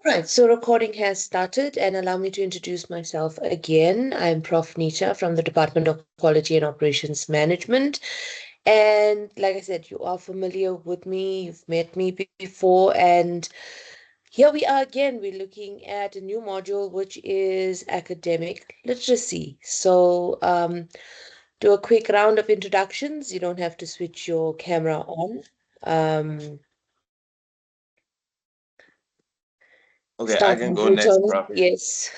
Right, so recording has started, and allow me to introduce myself again. I'm Prof. Nita from the Department of Quality and Operations Management. And like I said, you are familiar with me, you've met me before, and here we are again. We're looking at a new module, which is academic literacy. So, do a quick round of introductions. You don't have to switch your camera on. Um, Okay, I can Starting go with next, Tony. bro. Yes.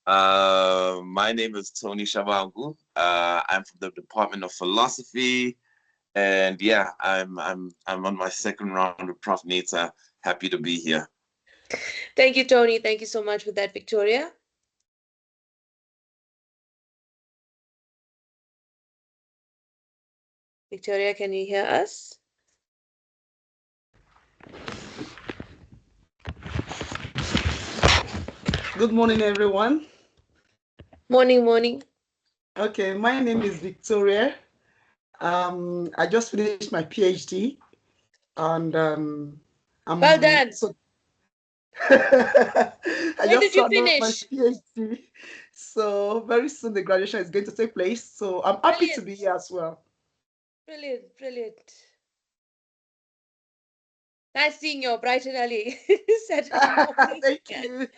My name is Tony Shabangu. I'm from the Department of Philosophy, and yeah, I'm on my second round with Prof. Nita. Happy to be here. Thank you, Tony. Thank you so much for that, Victoria. Victoria, can you hear us? Good morning, everyone. Morning, morning. Okay, my name is Victoria. I just finished my PhD, and Well I'm done. so I When did just you found out my finish? PhD. So very soon the graduation is going to take place. So I'm happy to be Brilliant. here as well. Brilliant. Brilliant. Nice seeing you bright and early Saturday morning. Thank you.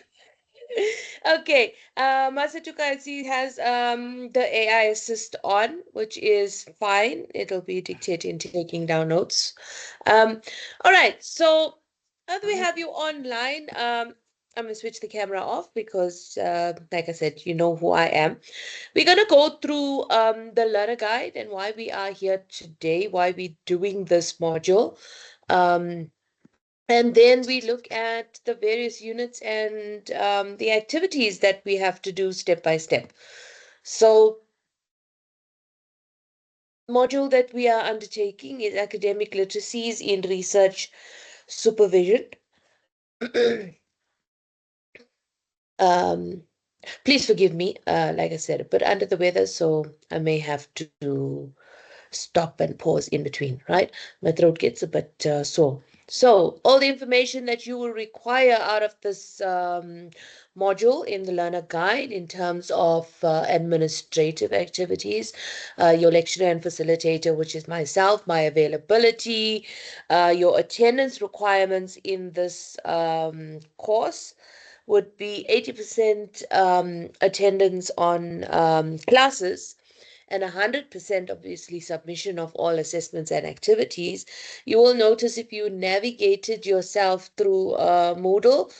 Okay. Masatuka, I see, has the AI assist on, which is fine. It'll be dictating, taking down notes. All right. So now that we have you online, I'm gonna switch the camera off because, like I said, you know who I am. We're gonna go through the learner guide and why we are here today, why we're doing this module. Um, and then we look at the various units and the activities that we have to do step by step. So, module that we are undertaking is academic literacies in research supervision. um, Please forgive me, like I said, a bit under the weather, so I may have to stop and pause in between, right? My throat gets a bit sore. So, all the information that you will require out of this module in the learner guide in terms of administrative activities, your lecturer and facilitator, which is myself, my availability, your attendance requirements in this course would be 80% attendance on classes and 100% obviously submission of all assessments and activities. You will notice if you navigated yourself through Moodle,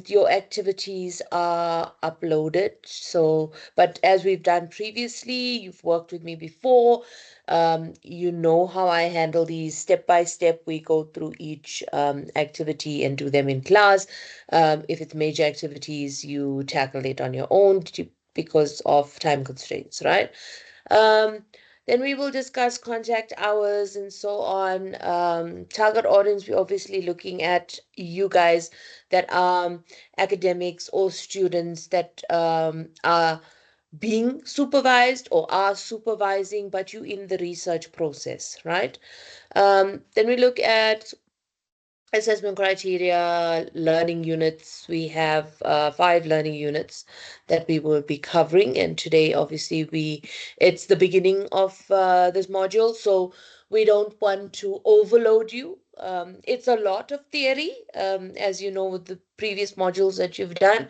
your activities are uploaded. So, but as we've done previously, you've worked with me before, you know how I handle these step by step. We go through each activity and do them in class. If it's major activities, you tackle it on your own because of time constraints, right? Um, then we will discuss contact hours and so on. Target audience, we're obviously looking at you guys that are academics or students that are being supervised or are supervising, but you in the research process, right? Then we look at assessment criteria, learning units. We have 5 learning units that we will be covering, and today, obviously, it's the beginning of this module, so we don't want to overload you. It's a lot of theory, as you know, with the previous modules that you've done.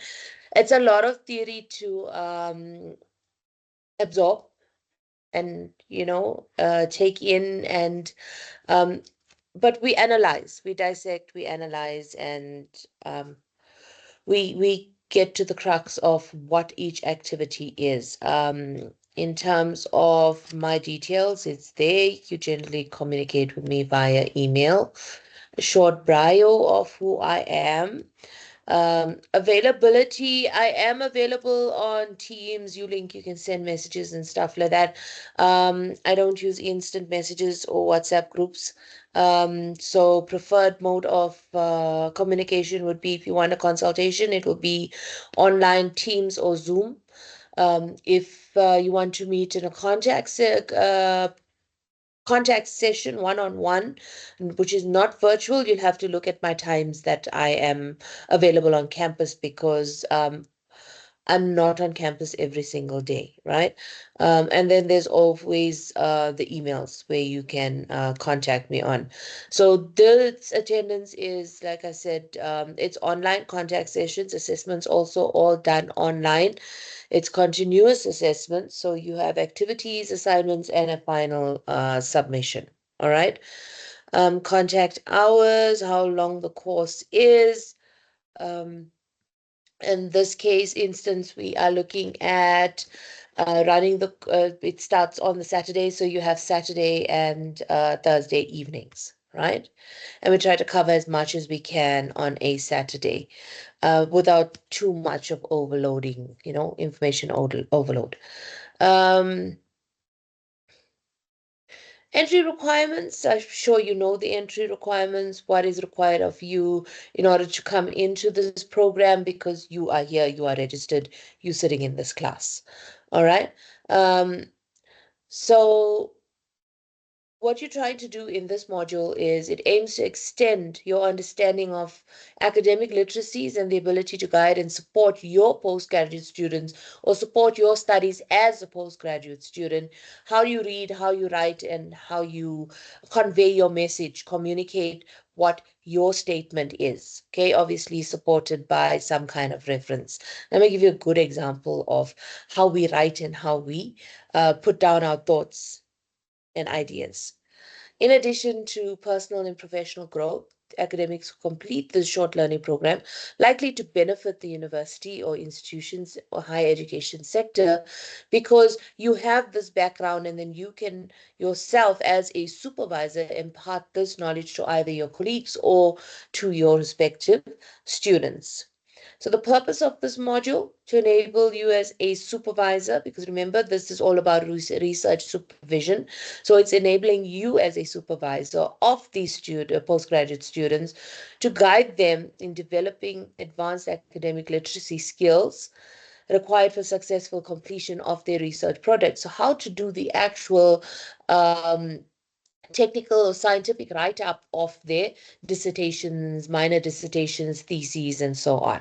It's a lot of theory to absorb and take in and um, but we dissect, we analyze, and um, we get to the crux of what each activity is. In terms of my details, it's there. You generally communicate with me via email, a short bio of who I am. Availability, I am available on Teams, Ulink, you can send messages and stuff like that. I don't use instant messages or WhatsApp groups. So preferred mode of communication would be if you want a consultation, it will be online Teams or Zoom. If you want to meet in a contact contact session one-on-one, which is not virtual, you'll have to look at my times that I am available on campus because I'm not on campus every single day, right? And then there's always the emails where you can contact me on. So this attendance is, like I said, it's online contact sessions, assessments also all done online. It's continuous assessment, so you have activities, assignments, and a final submission. All right. Contact hours, how long the course is. Um, in this case instance, we are looking at running it starts on the Saturday, so you have Saturday and Thursday evenings, right? And we try to cover as much as we can on a Saturday without too much of overloading, information overload. Um, Entry requirements, I'm sure you know the entry requirements, what is required of you in order to come into this program because you are here, you are registered, you're sitting in this class. All right. Um, so what you're trying to do in this module is it aims to extend your understanding of academic literacies and the ability to guide and support your postgraduate students or support your studies as a postgraduate student. How you read, how you write, and how you convey your message, communicate what your statement is. Okay, obviously supported by some kind of reference. Let me give you a good example of how we write and how we put down our thoughts and ideas. In addition to personal and professional growth, academics who complete this short learning program likely to benefit the university or institutions or higher education sector because you have this background and then you can yourself as a supervisor impart this knowledge to either your colleagues or to your respective students. So the purpose of this module to enable you as a supervisor, because remember, this is all about research supervision. So it's enabling you as a supervisor of these postgraduate students to guide them in developing advanced academic literacy skills required for successful completion of their research project. So how to do the actual technical or scientific write-up of their dissertations, minor dissertations, theses, and so on.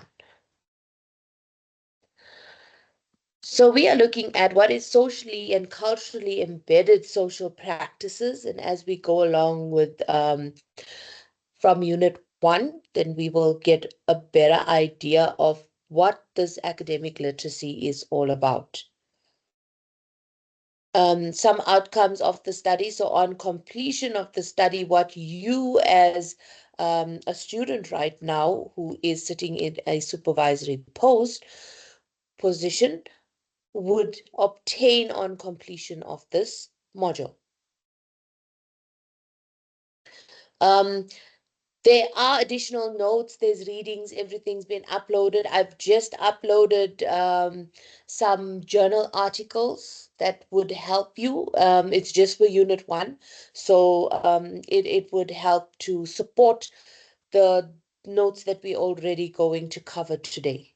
So we are looking at what is socially and culturally embedded social practices. And as we go along with from unit 1, then we will get a better idea of what this academic literacy is all about. Some outcomes of the study. So on completion of the study, what you as a student right now who is sitting in a supervisory position would obtain on completion of this module. Um, there are additional notes, there's readings, everything's been uploaded. I've just uploaded some journal articles that would help you. It's just for Unit 1. So it would help to support the notes that we're already going to cover today.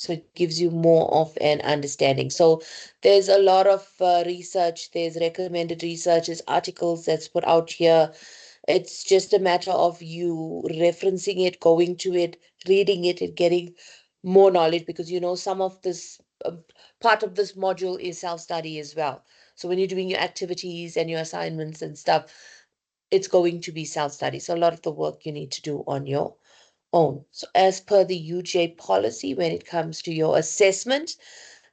So it gives you more of an understanding. So there's a lot of research, there's recommended research, there's articles that's put out here. It's just a matter of you referencing it, going to it, reading it, and getting more knowledge because some of this part of this module is self-study as well. So when you're doing your activities and your assignments and stuff, it's going to be self-study. So a lot of the work you need to do on your own. So as per the UJ policy, when it comes to your assessment,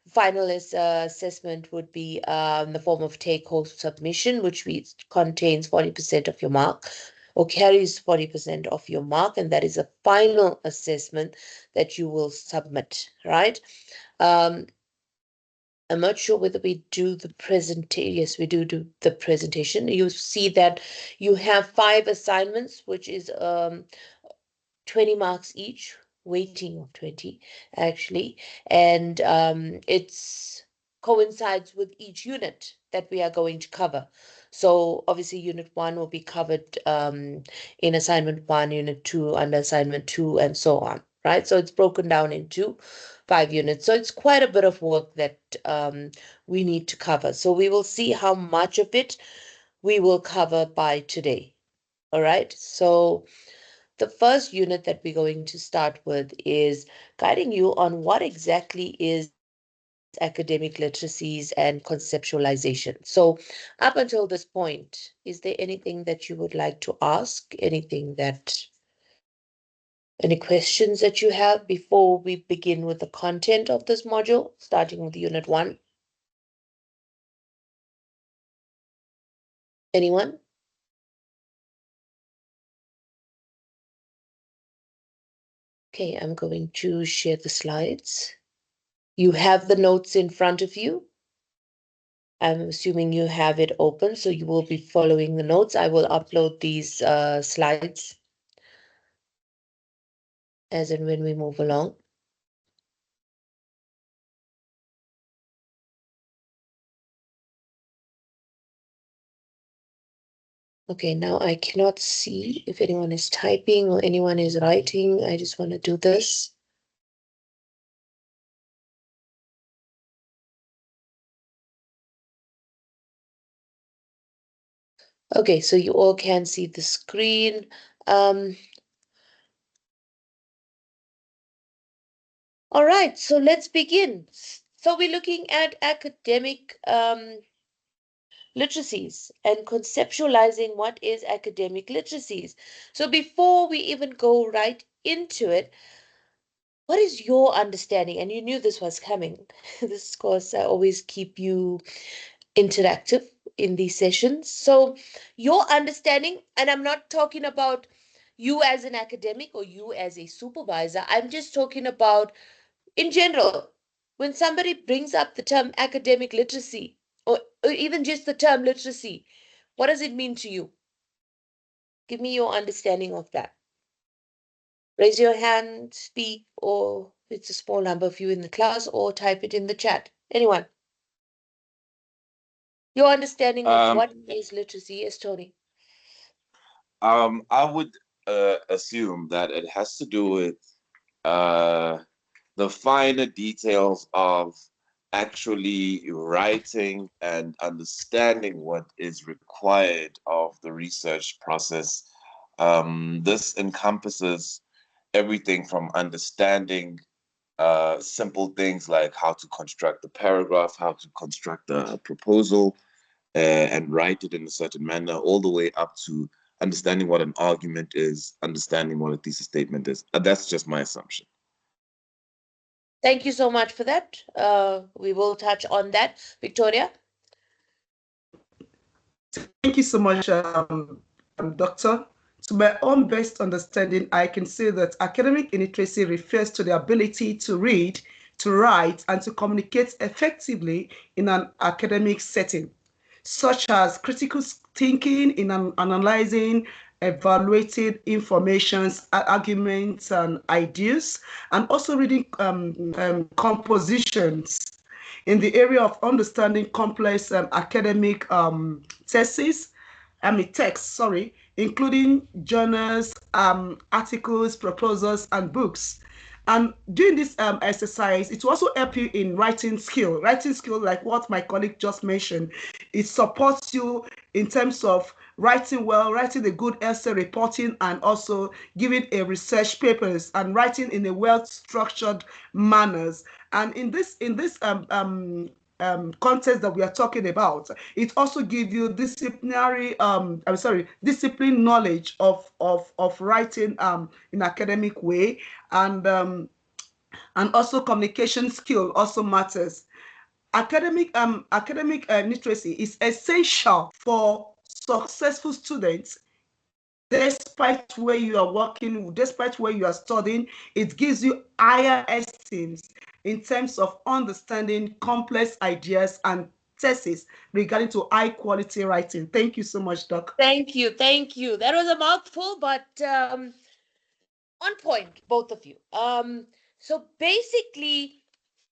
final assessment would be in the form of take-home submission, which contains 40% of your mark or carries 40% of your mark, and that is a final assessment that you will submit, right? I'm not sure whether we do the presentation. Yes, we do the presentation. You see that you have 5 assignments, which is 20 marks each, weighting of 20 actually, and it's coincides with each unit that we are going to cover. So obviously unit 1 will be covered in assignment 1, unit 2 under assignment 2, and so on, right? So it's broken down into 5 units. So it's quite a bit of work that we need to cover. So we will see how much of it we will cover by today. All right. So the first unit that we're going to start with is guiding you on what exactly is academic literacies and conceptualization. So up until this point, is there anything that you would like to ask? Any questions that you have before we begin with the content of this module, starting with Unit 1? Anyone? Okay, I'm going to share the slides. You have the notes in front of you. I'm assuming you have it open, so you will be following the notes. I will upload these slides as and when we move along. Okay, now I cannot see if anyone is typing or anyone is writing. I just want to do this. Okay, so you all can see the screen. All right, so let's begin. So we're looking at academic literacies and conceptualizing what is academic literacies. So before we even go right into it, what is your understanding? And you knew this was coming. This course, I always keep you interactive in these sessions. So your understanding, and I'm not talking about you as an academic or you as a supervisor, I'm just talking about in general, when somebody brings up the term academic literacy or even just the term literacy, what does it mean to you? Give me your understanding of that. Raise your hand, speak, or it's a small number of you in the class, or type it in the chat. Anyone? Your understanding of what is literacy is, Tony. I would assume that it has to do with uh, the finer details of actually writing and understanding what is required of the research process. This encompasses everything from understanding simple things like how to construct a paragraph, how to construct a proposal, and write it in a certain manner, all the way up to understanding what an argument is, understanding what a thesis statement is. That's just my assumption. Thank you so much for that. We will touch on that. Victoria? Thank you so much, Doctor. To my own best understanding, I can say that academic illiteracy refers to the ability to read, to write, and to communicate effectively in an academic setting, such as critical thinking in analyzing, evaluating information, arguments, and ideas, and also reading compositions in the area of understanding complex academic theses, texts, sorry, including journals, articles, proposals, and books. And doing this exercise, it will also help you in writing skill. Writing skill, like what my colleague just mentioned, it supports you in terms of writing well, writing a good essay, reporting, and also giving a research papers and writing in a well-structured manners. And in this context that we are talking about, it also gives you discipline knowledge of writing in academic way, and also communication skill also matters. Academic literacy is essential for successful students. Despite where you are working, despite where you are studying, it gives you higher esteems in terms of understanding complex ideas and thesis regarding to high quality writing. Thank you so much, Doc. Thank you. Thank you. That was a mouthful, but on point, both of you. So basically,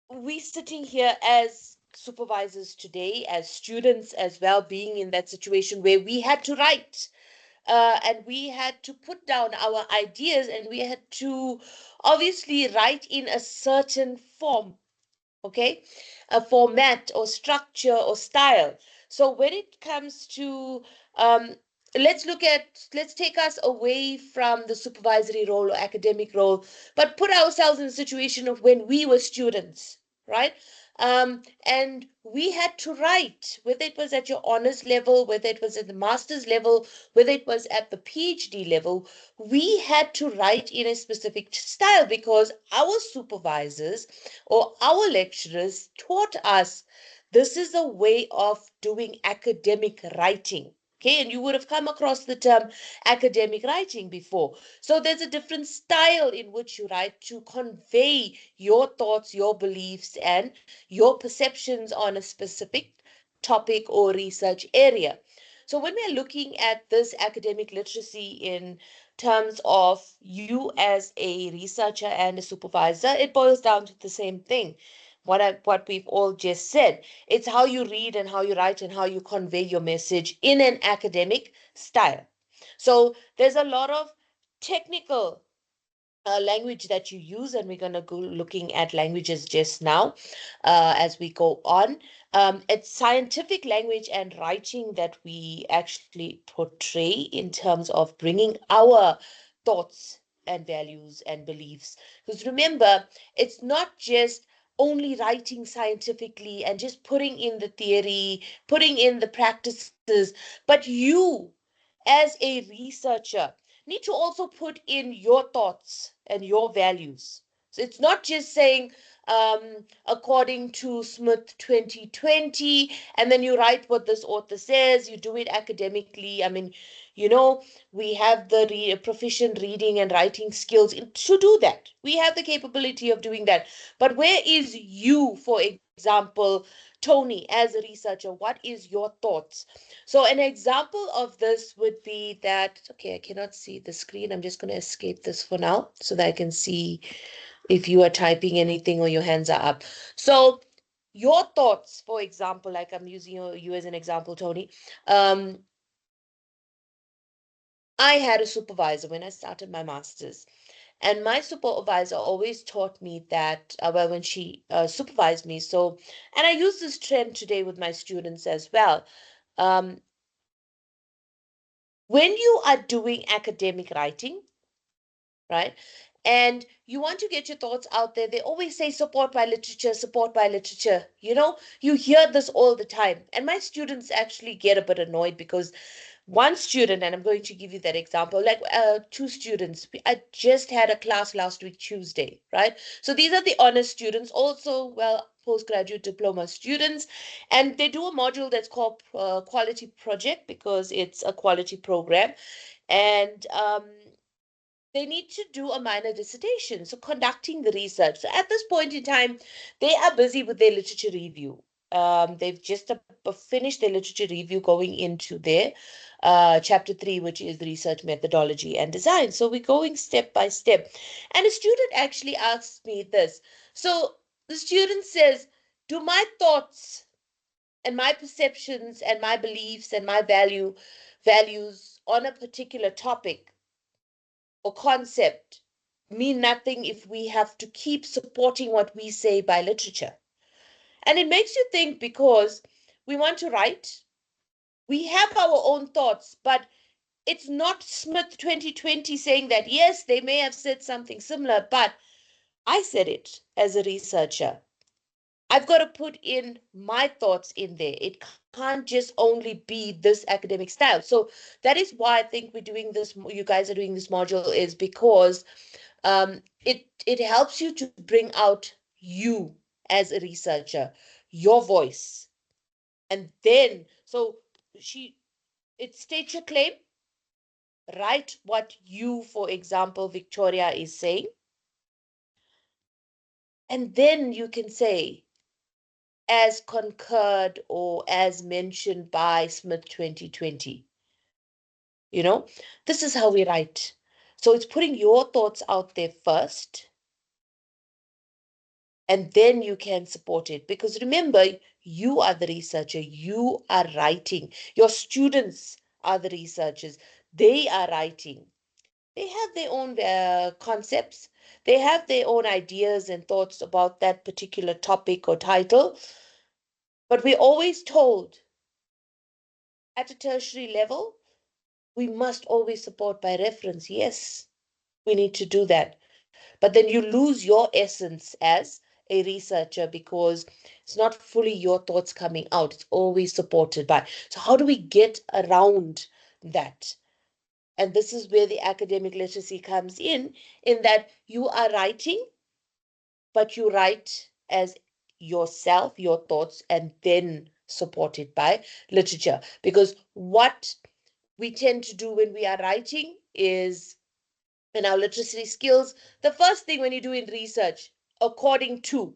we sitting here as supervisors today, as students as well, being in that situation where we had to write and we had to put down our ideas and we had to obviously write in a certain form, okay, a format or structure or style. So when it comes to um, let's take us away from the supervisory role or academic role, but put ourselves in a situation of when we were students, right? And we had to write, whether it was at your honors level, whether it was at the master's level, whether it was at the PhD level, we had to write in a specific style because our supervisors or our lecturers taught us this is a way of doing academic writing. Okay, and you would have come across the term academic writing before. So there's a different style in which you write to convey your thoughts, your beliefs, and your perceptions on a specific topic or research area. So when we're looking at this academic literacy in terms of you as a researcher and a supervisor, it boils down to the same thing. What we've all just said. It's how you read and how you write and how you convey your message in an academic style. So there's a lot of technical language that you use, and we're going to go looking at languages just now as we go on. It's scientific language and writing that we actually portray in terms of bringing our thoughts and values and beliefs. Because remember, it's not just only writing scientifically and just putting in the theory, putting in the practices, but you, as a researcher, need to also put in your thoughts and your values. So it's not just saying, according to Smith 2020, and then you write what this author says, you do it academically. I mean, you know, we have the proficient reading and writing skills to do that. We have the capability of doing that. But where is you, for example, Tony, as a researcher? What is your thoughts? So an example of this would be that, okay, I cannot see the screen. I'm just going to escape this for now so that I can see if you are typing anything or your hands are up. So your thoughts, for example, like I'm using you as an example, Tony. Um, I had a supervisor when I started my master's, and my supervisor always taught me that, well, when she supervised me. So, and I use this trend today with my students as well. Um, when you are doing academic writing, right? And you want to get your thoughts out there. They always say support by literature, support by literature. You know, you hear this all the time. And my students actually get a bit annoyed because one student, and I'm going to give you that example, like two students. I just had a class last week, Tuesday, right? So these are the honors students, also, well, postgraduate diploma students, and they do a module that's called Quality Project because it's a quality program. And they need to do a minor dissertation, so conducting the research. So at this point in time, they are busy with their literature review. They've just finished their literature review going into their chapter 3, which is the research methodology and design. So we're going step by step. And a student actually asks me this. So the student says, do my thoughts and my perceptions and my beliefs and my values on a particular topic or concept mean nothing if we have to keep supporting what we say by literature? And it makes you think because we want to write, we have our own thoughts, but it's not Smith 2020 saying that, yes, they may have said something similar, but I said it as a researcher. I've got to put in my thoughts in there. It can't just only be this academic style. So that is why I think we're doing this, you guys are doing this module, is because it helps you to bring out you as a researcher, your voice. And then, so she, it states your claim, write what you, for example, Victoria is saying. And then you can say, as concurred or as mentioned by Smith 2020. You know, this is how we write. So it's putting your thoughts out there first, and then you can support it. Because remember, you are the researcher, you are writing. Your students are the researchers, they are writing. They have their own concepts, they have their own ideas and thoughts about that particular topic or title. But we're always told at a tertiary level, we must always support by reference. Yes, we need to do that. But then you lose your essence as a researcher because it's not fully your thoughts coming out. It's always supported by. So, how do we get around that? And this is where the academic literacy comes in that you are writing, but you write as yourself, your thoughts, and then supported by literature. Because what we tend to do when we are writing is in our literacy skills, the first thing when you do in research, according to,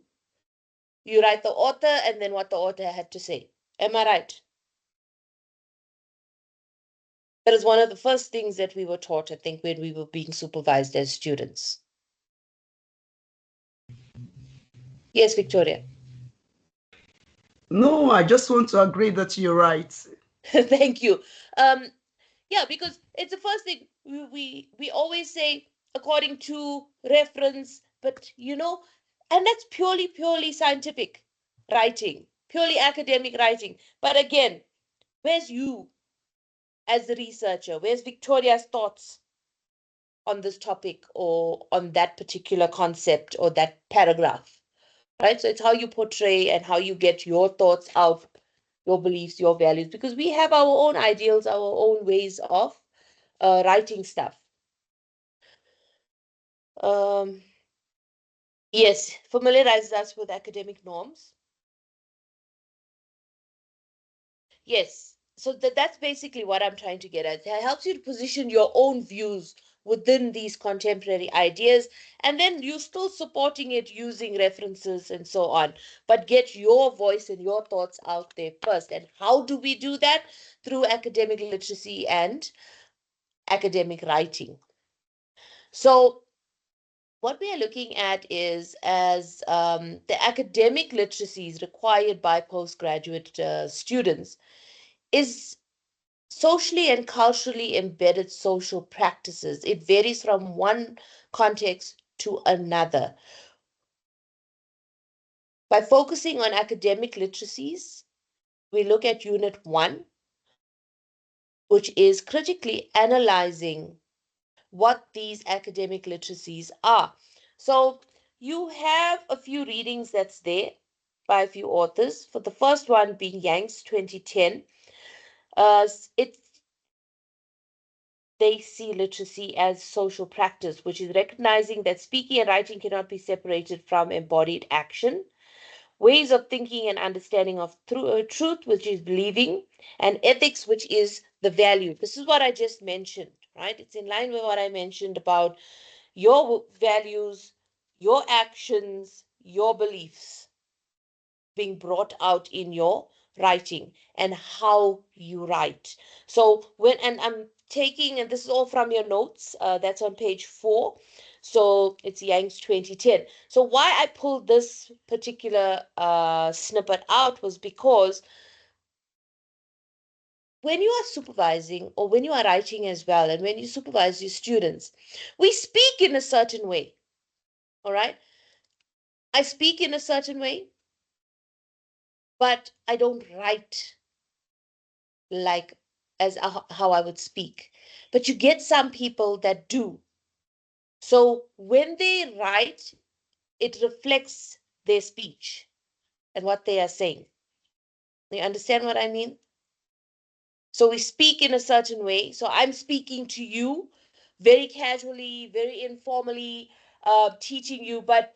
you write the author and then what the author had to say. Am I right? That is one of the first things that we were taught, I think, when we were being supervised as students. Yes, Victoria. No, I just want to agree that you're right. Thank you. Um, yeah, because it's the first thing we always say according to reference, but and that's purely scientific writing, purely academic writing. But again, where's you as the researcher? Where's Victoria's thoughts on this topic or on that particular concept or that paragraph? Right? So it's how you portray and how you get your thoughts out, your beliefs, your values, because we have our own ideals, our own ways of writing stuff. Um, yes, familiarize us with academic norms. Yes, so that's basically what I'm trying to get at. It helps you to position your own views within these contemporary ideas, and then you're still supporting it using references and so on. But get your voice and your thoughts out there first. And how do we do that? Through academic literacy and academic writing. So what we are looking at is as the academic literacies required by postgraduate students is socially and culturally embedded social practices. It varies from one context to another. By focusing on academic literacies, we look at Unit 1, which is critically analyzing what these academic literacies are. So you have a few readings that's there by a few authors. For the first one being Yang's 2010, it's they see literacy as social practice, which is recognizing that speaking and writing cannot be separated from embodied action. Ways of thinking and understanding of truth, which is believing, and ethics, which is the value. This is what I just mentioned, right? It's in line with what I mentioned about your values, your actions, your beliefs being brought out in your writing and how you write. So and I'm taking, and this is all from your notes, that's on page 4. So it's Yang's 2010. So why I pulled this particular snippet out was because when you are supervising or when you are writing as well, and when you supervise your students, we speak in a certain way. All right. I speak in a certain way, but I don't write like as how I would speak. But you get some people that do. So when they write, it reflects their speech and what they are saying. You understand what I mean? So we speak in a certain way. So I'm speaking to you very casually, very informally, teaching you, but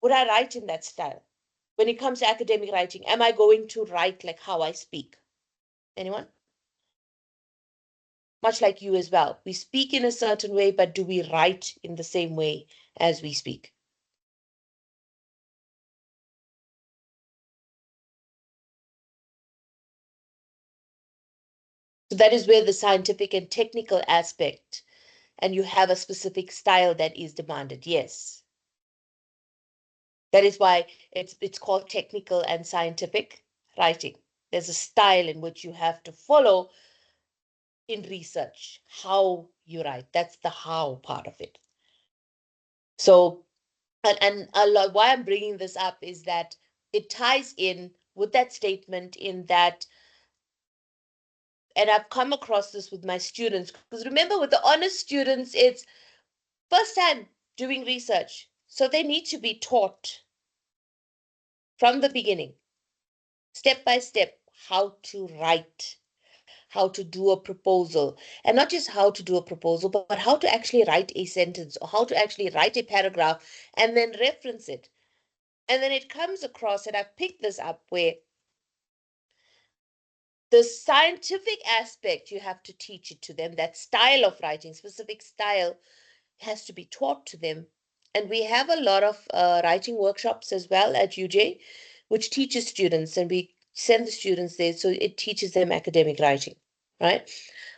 would I write in that style? When it comes to academic writing, am I going to write like how I speak? Anyone? Much like you as well. We speak in a certain way, but do we write in the same way as we speak? So that is where the scientific and technical aspect, and you have a specific style that is demanded. Yes. That is why it's called technical and scientific writing. There's a style in which you have to follow in research, how you write. That's the how part of it. So, and a lot, why I'm bringing this up is that it ties in with that statement in that and I've come across this with my students, because remember, with the honest students, it's first time doing research. So they need to be taught from the beginning, step by step, how to write, how to do a proposal, and not just how to do a proposal, but how to actually write a sentence, or how to actually write a paragraph and then reference it. And then it comes across, and I've picked this up, where the scientific aspect, you have to teach it to them. That style of writing, specific style, has to be taught to them. And we have a lot of writing workshops as well at UJ, which teaches students, and we send the students there. So it teaches them academic writing, right?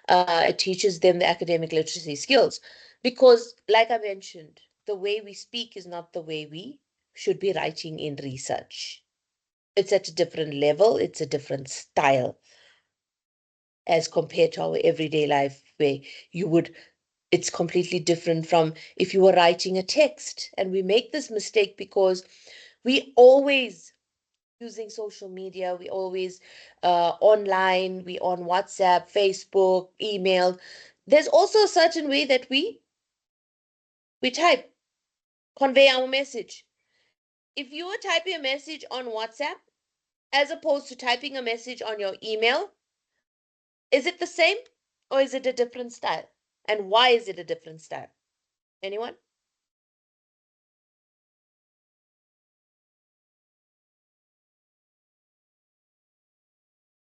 It teaches them the academic literacy skills. Because, like I mentioned, the way we speak is not the way we should be writing in research. It's at a different level, it's a different style as compared to our everyday life, where you would, it's completely different from if you were writing a text. And we make this mistake because we always using social media, we always online, we on WhatsApp, Facebook, email. There's also a certain way that we type, convey our message. If you are typing a message on WhatsApp as opposed to typing a message on your email, is it the same, or is it a different style? And why is it a different style? Anyone?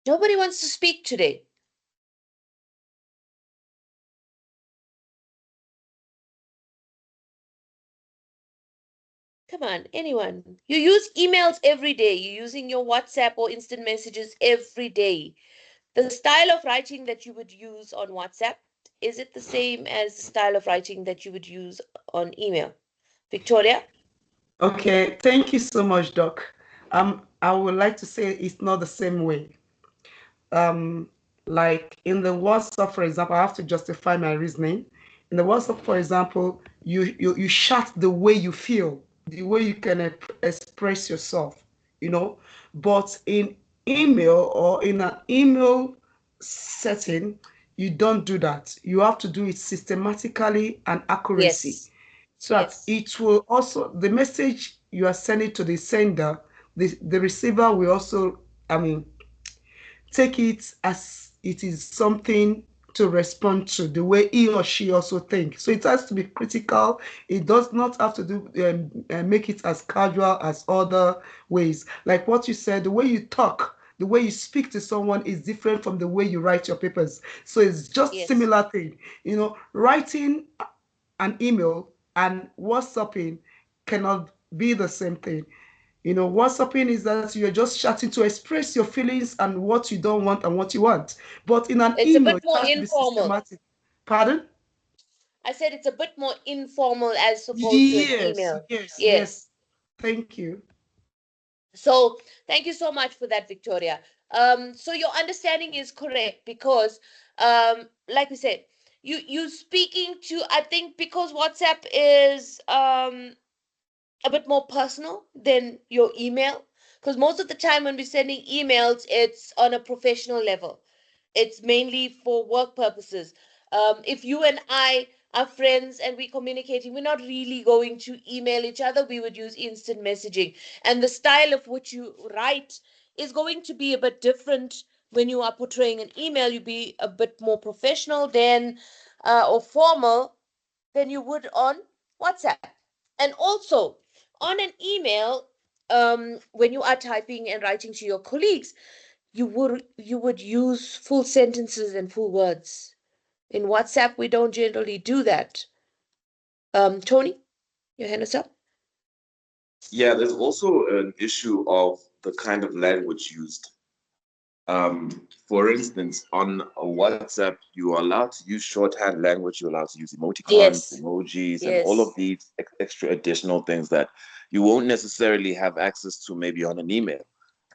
Nobody wants to speak today. Come on, anyone. You use emails every day. You're using your WhatsApp or instant messages every day. The style of writing that you would use on WhatsApp, is it the same as the style of writing that you would use on email? Victoria? Okay, thank you so much, Doc. I would like to say it's not the same way. Um, like in the WhatsApp, for example, I have to justify my reasoning. In the WhatsApp, for example, you shout the way you feel, the way you can express yourself, you know. But in email or in an email setting, you don't do that. You have to do it systematically and accuracy, Yes. so that Yes. it will also, the message you are sending to the sender, the receiver will also, I mean, take it as it is something to respond to the way he or she also thinks. So it has to be critical. It does not have to do make it as casual as other ways. Like what you said, the way you talk, the way you speak to someone is different from the way you write your papers. So it's just Yes. similar thing. You know, writing an email and WhatsApping cannot be the same thing. You know, WhatsApping is that you're just chatting to express your feelings and what you don't want and what you want. But in an It's a email, bit it more has to be informal. systematic. Pardon? I said it's a bit more informal as opposed to an Yes, email. yes, yes. Yes. Thank you. So thank you so much for that, Victoria. So your understanding is correct, because, like we said, you speaking to, I think, because WhatsApp is a bit more personal than your email. Because most of the time when we're sending emails, it's on a professional level. It's mainly for work purposes. If you and I are friends and we're communicating, we're not really going to email each other. We would use instant messaging. And the style of which you write is going to be a bit different. When you are portraying an email, you be a bit more professional than or formal than you would on WhatsApp. And also, on an email, when you are typing and writing to your colleagues, you would use full sentences and full words. In WhatsApp, we don't generally do that. Tony, your hand is up. Yeah, there's also an issue of the kind of language used. For instance, on a WhatsApp, you are allowed to use shorthand language, you're allowed to use emoticons, Yes, emojis, and all of yes, these extra additional things that you won't necessarily have access to maybe on an email.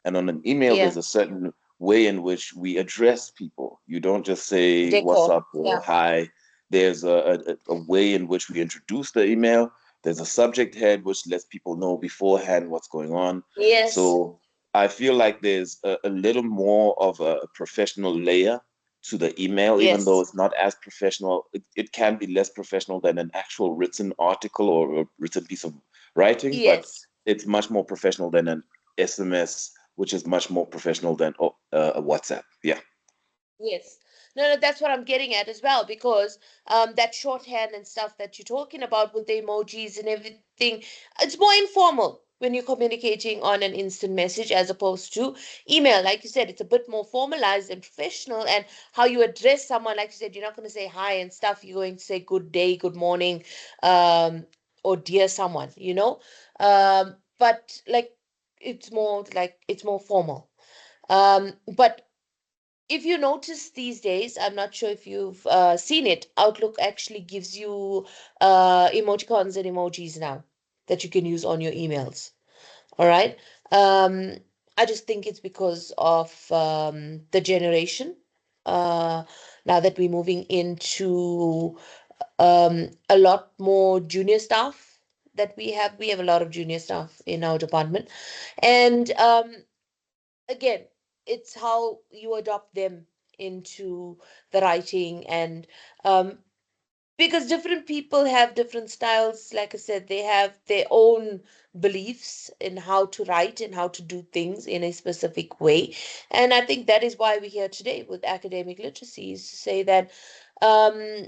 And on an email, yeah, there's a certain way in which we address people. You don't just say what's decor, up or yeah, hi. There's a way in which we introduce the email. There's a subject head which lets people know beforehand what's going on. yes, So I feel like there's a little more of a professional layer to the email, even though Yes. it's not as professional. It can be less professional than an actual written article or a written piece of writing, but Yes. it's much more professional than an SMS, which is much more professional than a WhatsApp. Yeah. Yes. No, no, that's what I'm getting at as well, because that shorthand and stuff that you're talking about with the emojis and everything, it's more informal when you're communicating on an instant message as opposed to email. Like you said, it's a bit more formalized and professional, and how you address someone, like you said, you're not going to say hi and stuff. You're going to say good day, good morning, um, or dear someone, but like it's more formal. But if you notice these days, I'm not sure if you've seen it, Outlook actually gives you emoticons and emojis now that you can use on your emails. All right. Um, I just think it's because of the generation. Uh, Now that we're moving into a lot more junior staff that we have a lot of junior staff in our department. And again, it's how you adopt them into the writing, and um, because different people have different styles. Like I said, they have their own beliefs in how to write and how to do things in a specific way. And I think that is why we're here today with academic literacy, is to say that um,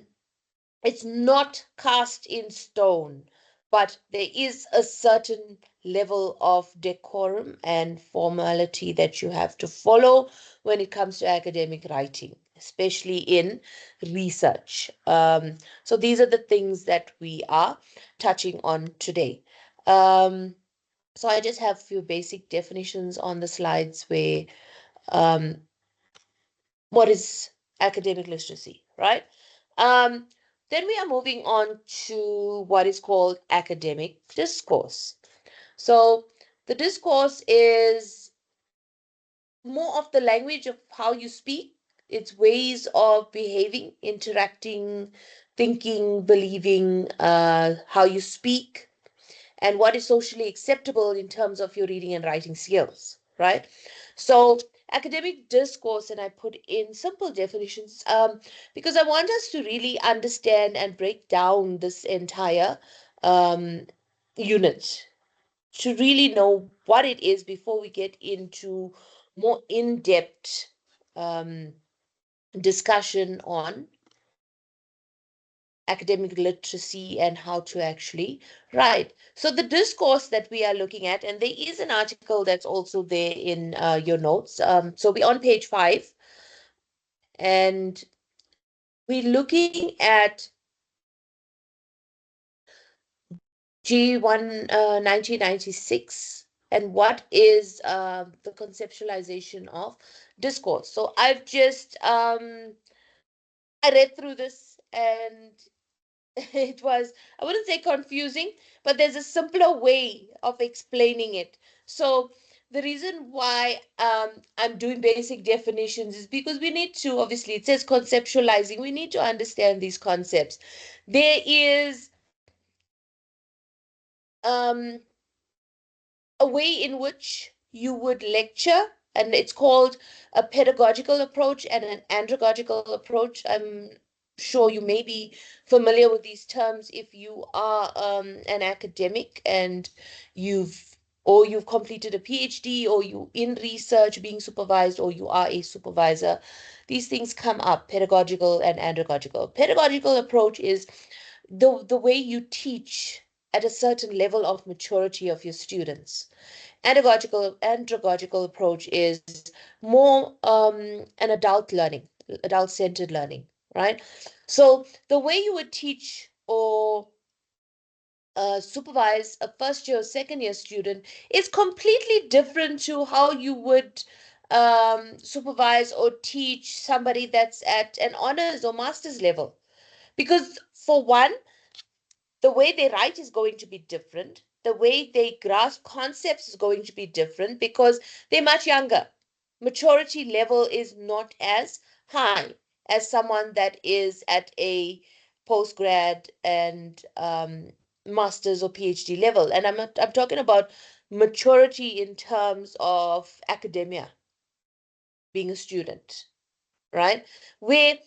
it's not cast in stone, but there is a certain level of decorum and formality that you have to follow when it comes to academic writing, especially in research. So these are the things that we are touching on today. Um, so I just have a few basic definitions on the slides where um, what is academic literacy, right? Um, then we are moving on to what is called academic discourse. So the discourse is more of the language of how you speak, it's ways of behaving, interacting, thinking, believing, how you speak, and what is socially acceptable in terms of your reading and writing skills, right? So, academic discourse, and I put in simple definitions because I want us to really understand and break down this entire um, unit to really know what it is before we get into more in depth um, discussion on academic literacy and how to actually write. So the discourse that we are looking at, and there is an article that's also there in your notes. So we're on page 5, and we're looking at G1 1996 and what is the conceptualization of discourse. So I've just I read through this, and it was, I wouldn't say confusing, but there's a simpler way of explaining it. So the reason why I'm doing basic definitions is because we need to, obviously, it says conceptualizing. We need to understand these concepts. There is um, a way in which you would lecture, and it's called a pedagogical approach and an andragogical approach. I'm sure you may be familiar with these terms if you are an academic and you've completed a PhD, or you in research being supervised, or you are a supervisor. These things come up: pedagogical and andragogical. Pedagogical approach is the way you teach at a certain level of maturity of your students. Andragogical approach is more an adult centered learning, right? So the way you would teach or supervise a first year or second year student is completely different to how you would supervise or teach somebody that's at an honors or master's level. Because for one, the way they write is going to be different. The way they grasp concepts is going to be different because they're much younger. Maturity level is not as high as someone that is at a postgrad and master's or PhD level. And I'm talking about maturity in terms of academia, being a student. right? Where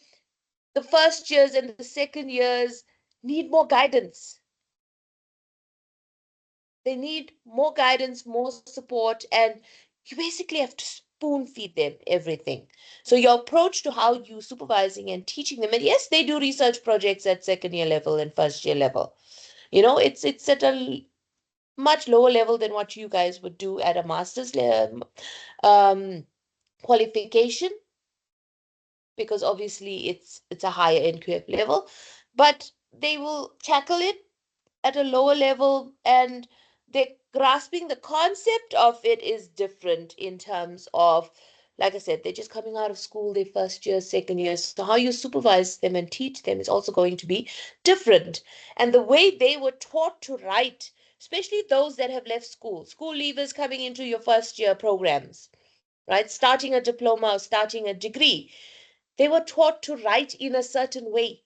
the first years and the second years need more guidance. They need more guidance, more support, and you basically have to spoon feed them everything. So your approach to how you supervising and teaching them, and yes, they do research projects at second year level and first year level. You know, it's at a much lower level than what you guys would do at a master's um, qualification, because obviously it's a higher NQF level, but they will tackle it at a lower level, and they're grasping the concept of it is different in terms of, like I said, they're just coming out of school, their first year, second year. So how you supervise them and teach them is also going to be different. And the way they were taught to write, especially those that have left school leavers coming into your first year programs, right? Starting a diploma or starting a degree, they were taught to write in a certain way.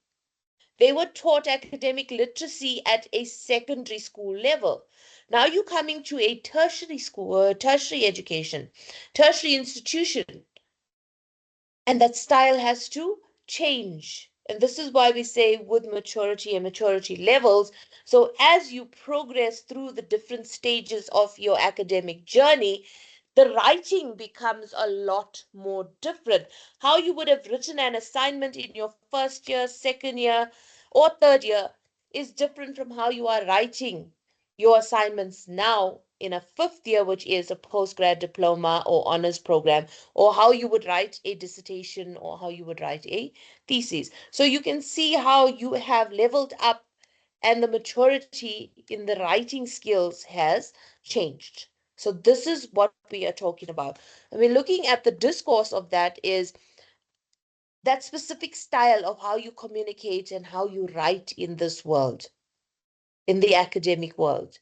They were taught academic literacy at a secondary school level. Now you're coming to a tertiary school or tertiary education, tertiary institution, and that style has to change. And this is why we say with maturity and maturity levels. So as you progress through the different stages of your academic journey, the writing becomes a lot more different. How you would have written an assignment in your first year, second year, or third year is different from how you are writing your assignments now in a fifth year, which is a postgrad diploma or honors program, or how you would write a dissertation or how you would write a thesis. So you can see how you have leveled up and the maturity in the writing skills has changed. So this is what we are talking about. I mean, looking at the discourse of that is that specific style of how you communicate and how you write in this world, in the academic world.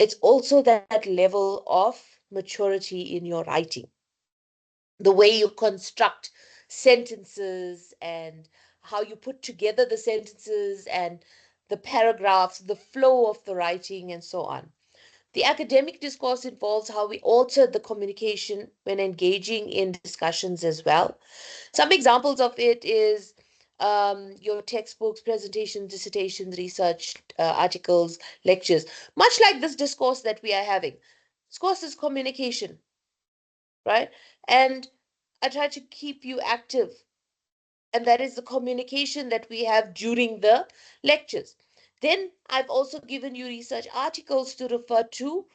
It's also that level of maturity in your writing, the way you construct sentences and how you put together the sentences and the paragraphs, the flow of the writing, and so on. The academic discourse involves how we alter the communication when engaging in discussions as well. Some examples of it is your textbooks, presentations, dissertations, research articles, lectures, much like this discourse that we are having. Discourse is communication, right? And I try to keep you active, and that is the communication that we have during the lectures. Then I've also given you research articles to refer to,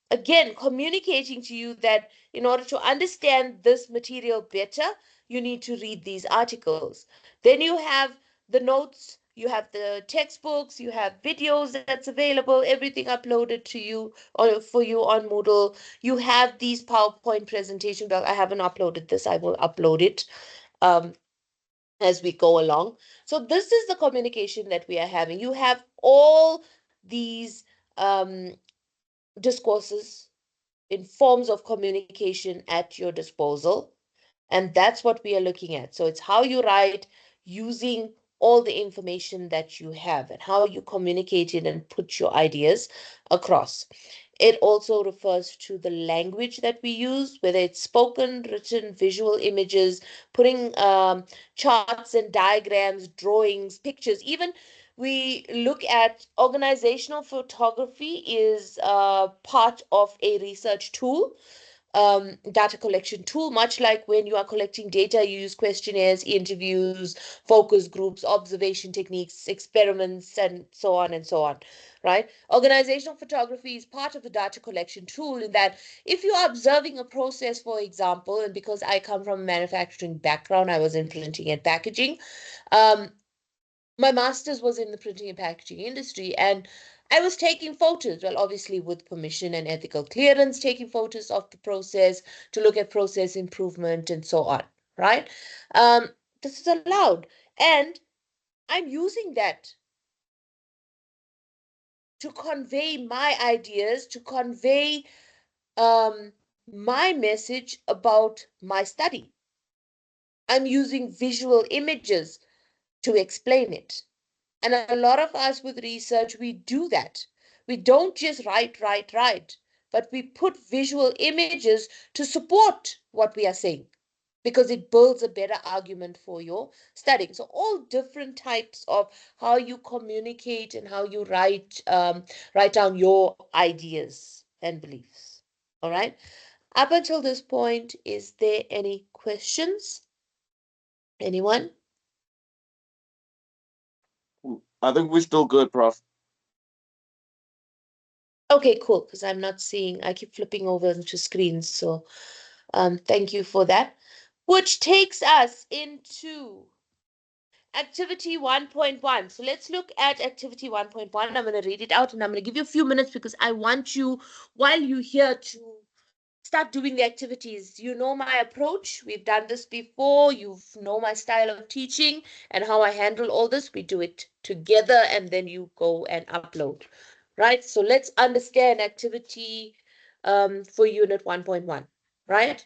again communicating to you that in order to understand this material better, you need to read these articles. Then you have the notes, you have the textbooks, you have videos that's available, everything uploaded to you or for you on Moodle. You have these PowerPoint presentations. Well, I haven't uploaded this, I will upload it um, as we go along. So this is the communication that we are having. You have all these um, discourses in forms of communication at your disposal. And that's what we are looking at. So it's how you write using all the information that you have and how you communicate it and put your ideas across. It also refers to the language that we use, whether it's spoken, written, visual images, putting charts and diagrams, drawings, pictures. Even we look at organizational photography is part of a research tool, data collection tool, much like when you are collecting data, you use questionnaires, interviews, focus groups, observation techniques, experiments, and so on and so on, right? Organizational photography is part of the data collection tool in that if you are observing a process, for example, and because I come from a manufacturing background, I was in printing and packaging. Um, my master's was in the printing and packaging industry, and I was taking photos, well, obviously with permission and ethical clearance, taking photos of the process to look at process improvement and so on, right? This is allowed. And I'm using that to convey my ideas, to convey my message about my study. I'm using visual images to explain it. And a lot of us with research, we do that. We don't just write, but we put visual images to support what we are saying. because it builds a better argument for your studying. So all different types of how you communicate and how you write down your ideas and beliefs. All right. Up until this point, is there any questions? Anyone? I think we're still good, Prof. Okay, cool. Because I'm not seeing, I keep flipping over into screens. So thank you for that. Which takes us into activity 1.1. So let's look at activity 1.1. I'm going to read it out and I'm going to give you a few minutes because I want you, while you're here, to start doing the activities. You know my approach. We've done this before. You know my style of teaching and how I handle all this. We do it together and then you go and upload. Right? So let's understand activity for unit 1.1. Right?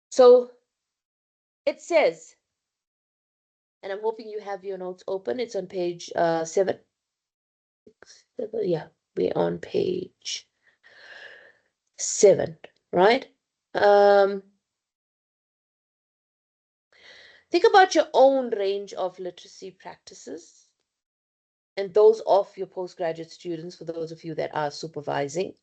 So it says, and I'm hoping you have your notes open. It's on page 7. Yeah, we're on page 7, right? Um, think about your own range of literacy practices and those of your postgraduate students, for those of you that are supervising.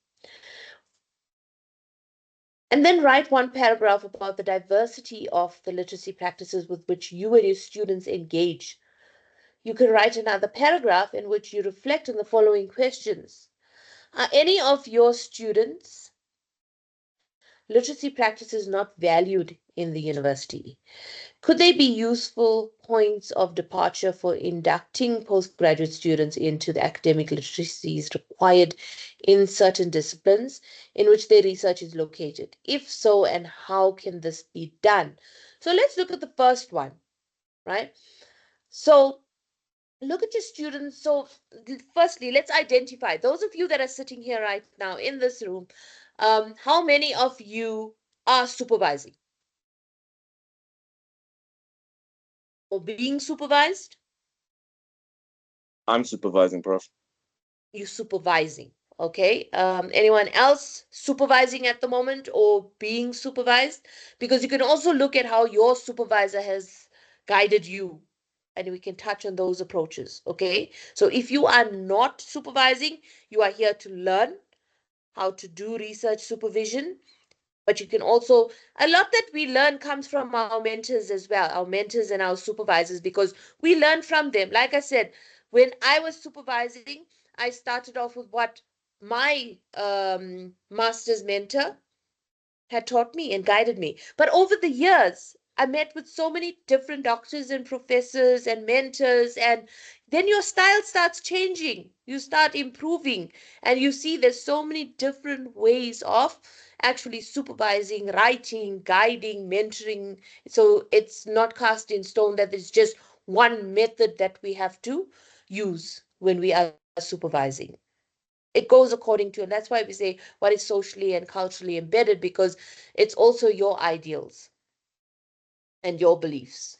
And then write one paragraph about the diversity of the literacy practices with which you and your students engage. You can write another paragraph in which you reflect on the following questions. Are any of your students' literacy practices not valued in the university? Could they be useful points of departure for inducting postgraduate students into the academic literacies required in certain disciplines in which their research is located? If so, and how can this be done? So let's look at the first one, right? So look at your students. So firstly, let's identify those of you that are sitting here right now in this room. How many of you are supervising or being supervised? I'm supervising, Prof. You supervising. Okay. Anyone else supervising at the moment or being supervised? Because you can also look at how your supervisor has guided you, and we can touch on those approaches. Okay. So if you are not supervising, you are here to learn how to do research supervision. But you can also, a lot that we learn comes from our mentors as well, our mentors and our supervisors, because we learn from them. Like I said, when I was supervising, I started off with what my master's mentor had taught me and guided me. But over the years, I met with so many different doctors and professors and mentors, and then your style starts changing. You start improving, and you see there's so many different ways of actually supervising, writing, guiding, mentoring. So it's not cast in stone that there's just one method that we have to use when we are supervising. It goes according to, and that's why we say what is socially and culturally embedded, because it's also your ideals and your beliefs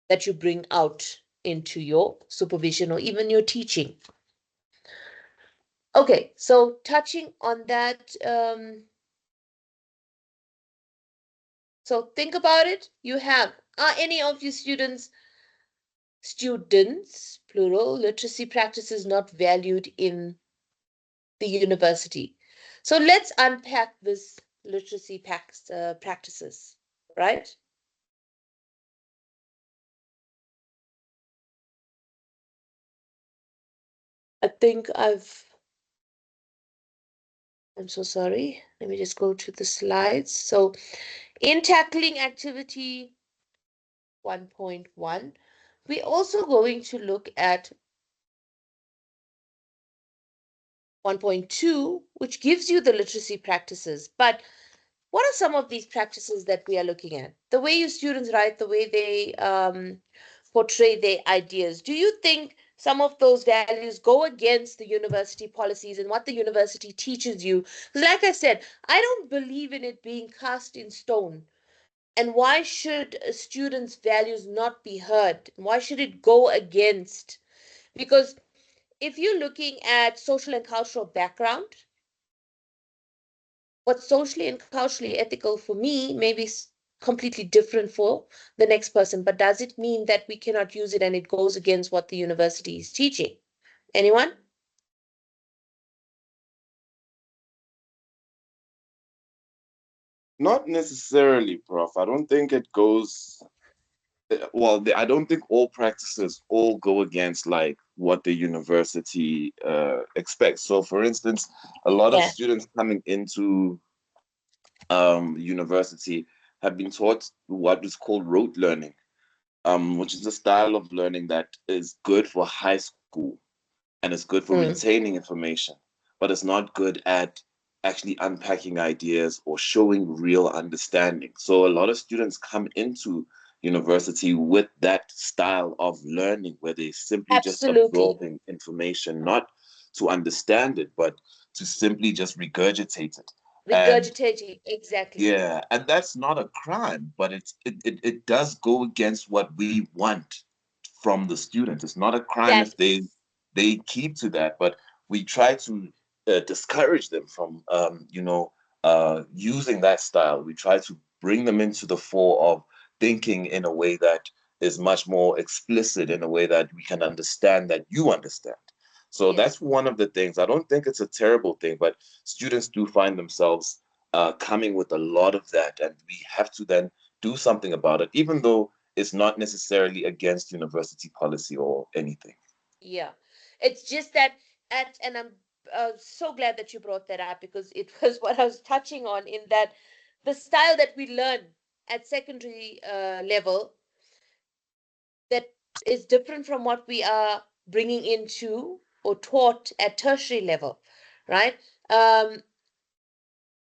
that you bring out into your supervision or even your teaching. Okay, so touching on that, so think about it. You have, are any of your students, plural, literacy practices not valued in the university? So let's unpack this literacy practices, right? I think I'm so sorry. Let me just go to the slides. So in tackling activity 1.1, we're also going to look at 1.2, which gives you the literacy practices. But what are some of these practices that we are looking at? The way your students write, the way they portray their ideas. Do you think some of those values go against the university policies and what the university teaches you? Because like I said, I don't believe in it being cast in stone. And why should a student's values not be heard? Why should it go against? Because if you're looking at social and cultural background, what's socially and culturally ethical for me may be completely different for the next person. But does it mean that we cannot use it and it goes against what the university is teaching? Anyone? Not necessarily, Prof. I don't think it goes. Well, I don't think all practices all go against like what the university expects. So, for instance, a lot of Yeah. students coming into university have been taught what is called rote learning, which is a style of learning that is good for high school and it's good for Mm. retaining information, but it's not good at actually unpacking ideas or showing real understanding. So a lot of students come into university with that style of learning where they're simply just Absolutely. absorbing information, not to understand it, but to simply just regurgitate it. And Regurgitating. Exactly. yeah, and that's not a crime, but it does go against what we want from the students. It's not a crime That if they keep to that, but we try to discourage them from using that style. We try to bring them into the fore of thinking in a way that is much more explicit, in a way that we can understand that you understand. So yes. that's one of the things. I don't think it's a terrible thing, but students do find themselves coming with a lot of that, and we have to then do something about it, even though it's not necessarily against university policy or anything. Yeah. It's just that and I'm so glad that you brought that up because it was what I was touching on in that the style that we learn at secondary level that is different from what we are bringing into or taught at tertiary level, right? Um,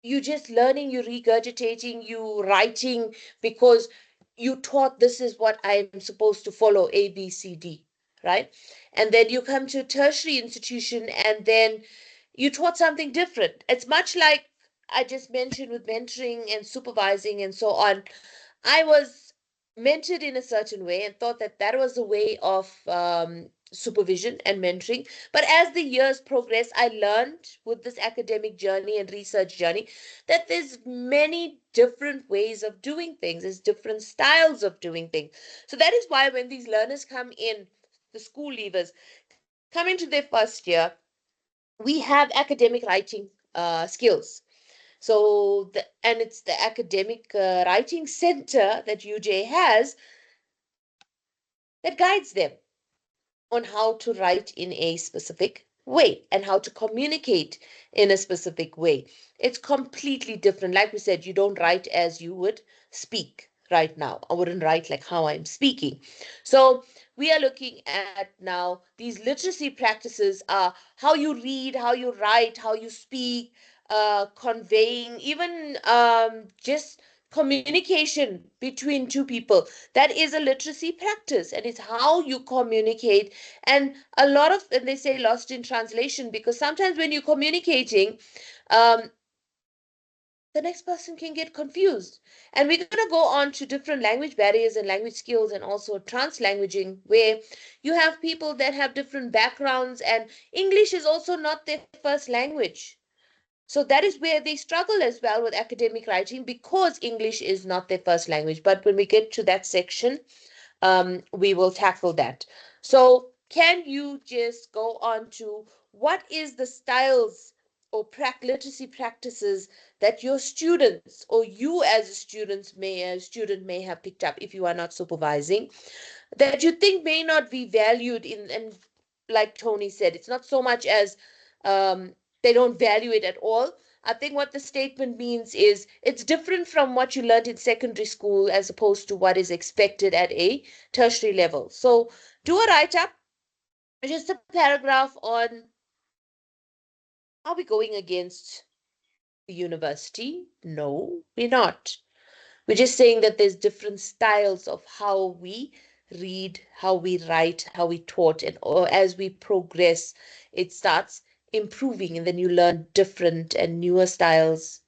you just learning, you regurgitating, you writing because you taught this is what I'm supposed to follow A, B, C, D, right? And then you come to a tertiary institution and then you taught something different. It's much like I just mentioned with mentoring and supervising and so on. I was mentored in a certain way and thought that that was a way of supervision and mentoring. But as the years progressed, I learned with this academic journey and research journey that there's many different ways of doing things. There's different styles of doing things. So that is why when these learners come in, the school leavers come into their first year, we have academic writing skills. And it's the academic writing center that UJ has that guides them on how to write in a specific way and how to communicate in a specific way. It's completely different. Like we said, you don't write as you would speak right now. I wouldn't write like how I'm speaking. So we are looking at now these literacy practices are how you read, how you write, how you speak, conveying, even just communication between two people. That is a literacy practice and it's how you communicate. And a lot of, and they say lost in translation, because sometimes when you're communicating, um, the next person can get confused. And we're going to go on to different language barriers and language skills and also translanguaging, where you have people that have different backgrounds and English is also not their first language. So that is where they struggle as well with academic writing because English is not their first language. But when we get to that section, we will tackle that. So, can you just go on to what is the styles or literacy practices that your students or you as a student may have picked up if you are not supervising that you think may not be valued in, and like Tony said, it's not so much as they don't value it at all. I think what the statement means is it's different from what you learned in secondary school as opposed to what is expected at a tertiary level. So do a write up, just a paragraph on, are we going against the university? No, we're not. We're just saying that there's different styles of how we read, how we write, how we taught, and or as we progress, it starts improving, and then you learn different and newer styles,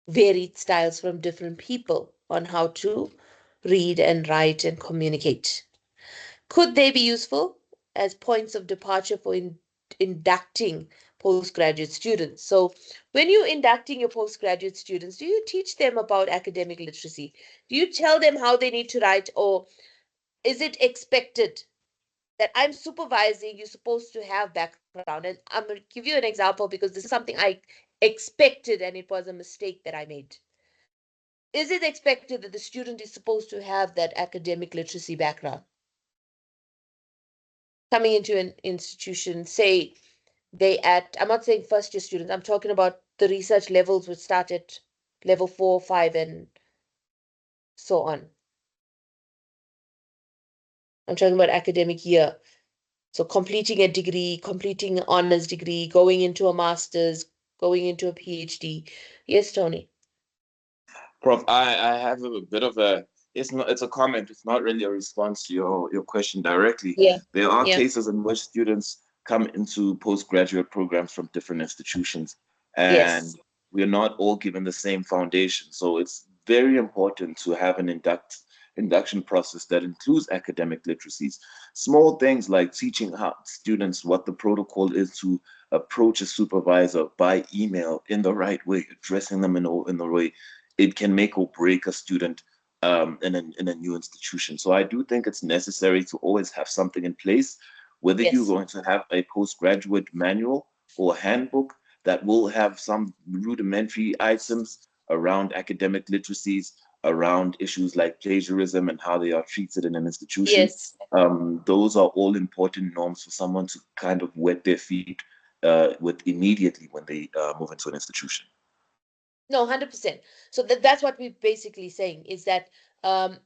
varied styles from different people on how to read and write and communicate. Could they be useful as points of departure for inducting postgraduate students. So when you're inducting your postgraduate students, do you teach them about academic literacy? Do you tell them how they need to write, or is it expected that I'm supervising, you're supposed to have background? And I'm going to give you an example because this is something I expected and it was a mistake that I made. Is it expected that the student is supposed to have that academic literacy background? Coming into an institution, say I'm not saying first year students, I'm talking about the research levels would start at level 4, 5, and so on. I'm talking about academic year. So completing a degree, completing an honors degree, going into a master's, going into a PhD. Yes, Tony. Prof, I have a bit of a, it's a comment, it's not really a response to your question directly. Yeah. There are Yeah. cases in which students come into postgraduate programs from different institutions, and Yes. we are not all given the same foundation. So it's very important to have an induction process that includes academic literacies. Small things like teaching how students what the protocol is to approach a supervisor by email in the right way, addressing them in the way it can make or break a student in a new institution. So I do think it's necessary to always have something in place, whether you're Yes. going to have a postgraduate manual or handbook that will have some rudimentary items around academic literacies, around issues like plagiarism and how they are treated in an institution. Yes. Those are all important norms for someone to kind of wet their feet with immediately when they move into an institution. No, 100%. So that's what we're basically saying is that um,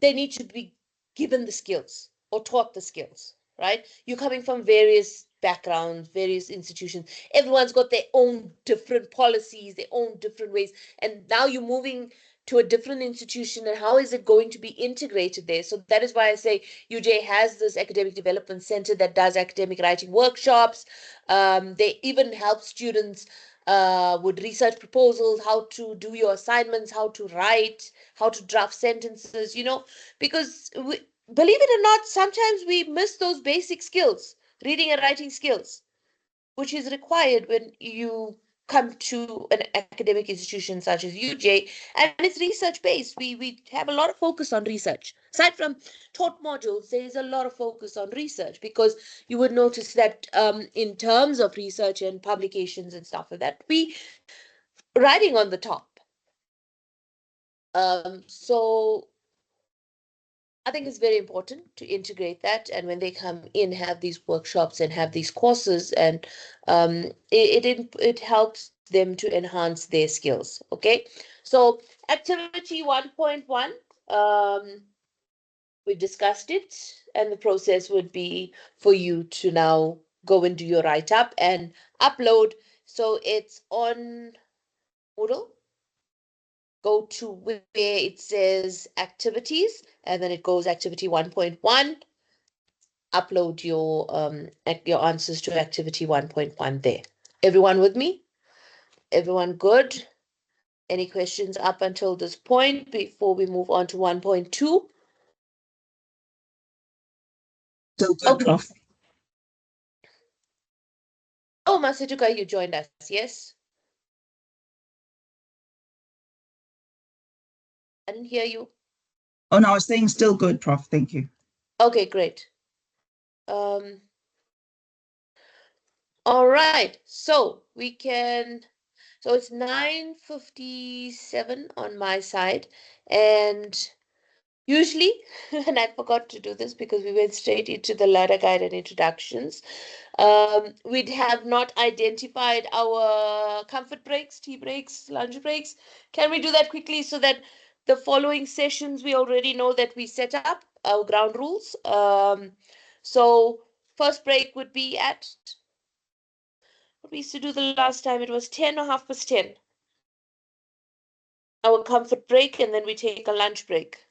they need to be given the skills or taught the skills, right? You're coming from various backgrounds, various institutions. Everyone's got their own different policies, their own different ways. And now you're moving to a different institution, and how is it going to be integrated there? So that is why I say UJ has this academic development center that does academic writing workshops. They even help students with research proposals, how to do your assignments, how to write, how to draft sentences, because believe it or not, sometimes we miss those basic skills, reading and writing skills, which is required when you come to an academic institution such as UJ, and it's research based. We have a lot of focus on research. Aside from taught modules, there is a lot of focus on research because you would notice that in terms of research and publications and stuff like that, we riding on the top. So I think it's very important to integrate that, and when they come in, have these workshops and have these courses, and it helps them to enhance their skills. Okay, so activity 1.1, we discussed it, and the process would be for you to now go and do your write up and upload. So it's on Moodle. Go to where it says activities, and then it goes activity 1.1. Upload your answers to activity 1.1 there. Everyone with me? Everyone good? Any questions up until this point before we move on to 1.2? Still good, Okay. Prof. Oh, Masatuka, you joined us, yes? I didn't hear you. Oh, no, I was saying still good, Prof. Thank you. Okay, great. All right, so it's 9:57 on my side, and usually, and I forgot to do this because we went straight into the ladder guide and introductions, we'd have not identified our comfort breaks, tea breaks, lunch breaks. Can we do that quickly so that the following sessions we already know that we set up our ground rules? So first break would be at what we used to do the last time. It was 10 or 10:30. Our comfort break, and then we take a lunch break,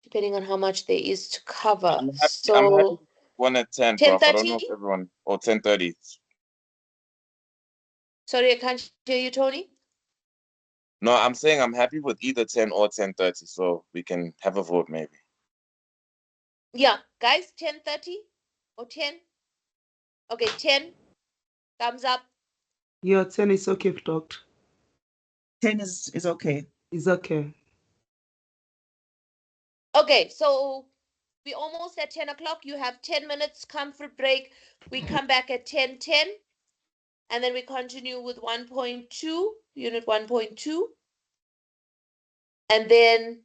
depending on how much there is to cover. I'm happy So with one at 10, Prof. I don't know 10:30. if everyone, or 10:30. Sorry, I can't hear you, Tony. No, I'm saying I'm happy with either 10 or 10:30, so we can have a vote maybe. Yeah, guys, 10:30 or 10. Okay, 10. Thumbs up. Your 10 is okay, Doctor. 10 is okay. It's okay. Okay, so we almost at 10 o'clock. You have 10 minutes comfort break. We come back at 10:10, and then we continue with 1.2, unit 1.2. And then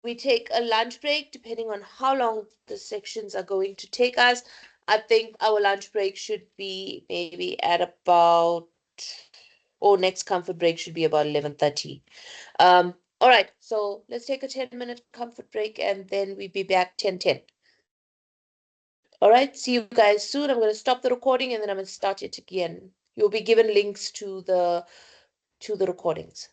we take a lunch break depending on how long the sections are going to take us. I think our lunch break should be maybe at about, or next comfort break should be about 11:30. All right, so let's take a 10-minute comfort break and then we'll be back 10:10. All right, see you guys soon. I'm going to stop the recording and then I'm going to start it again. You'll be given links to the recordings.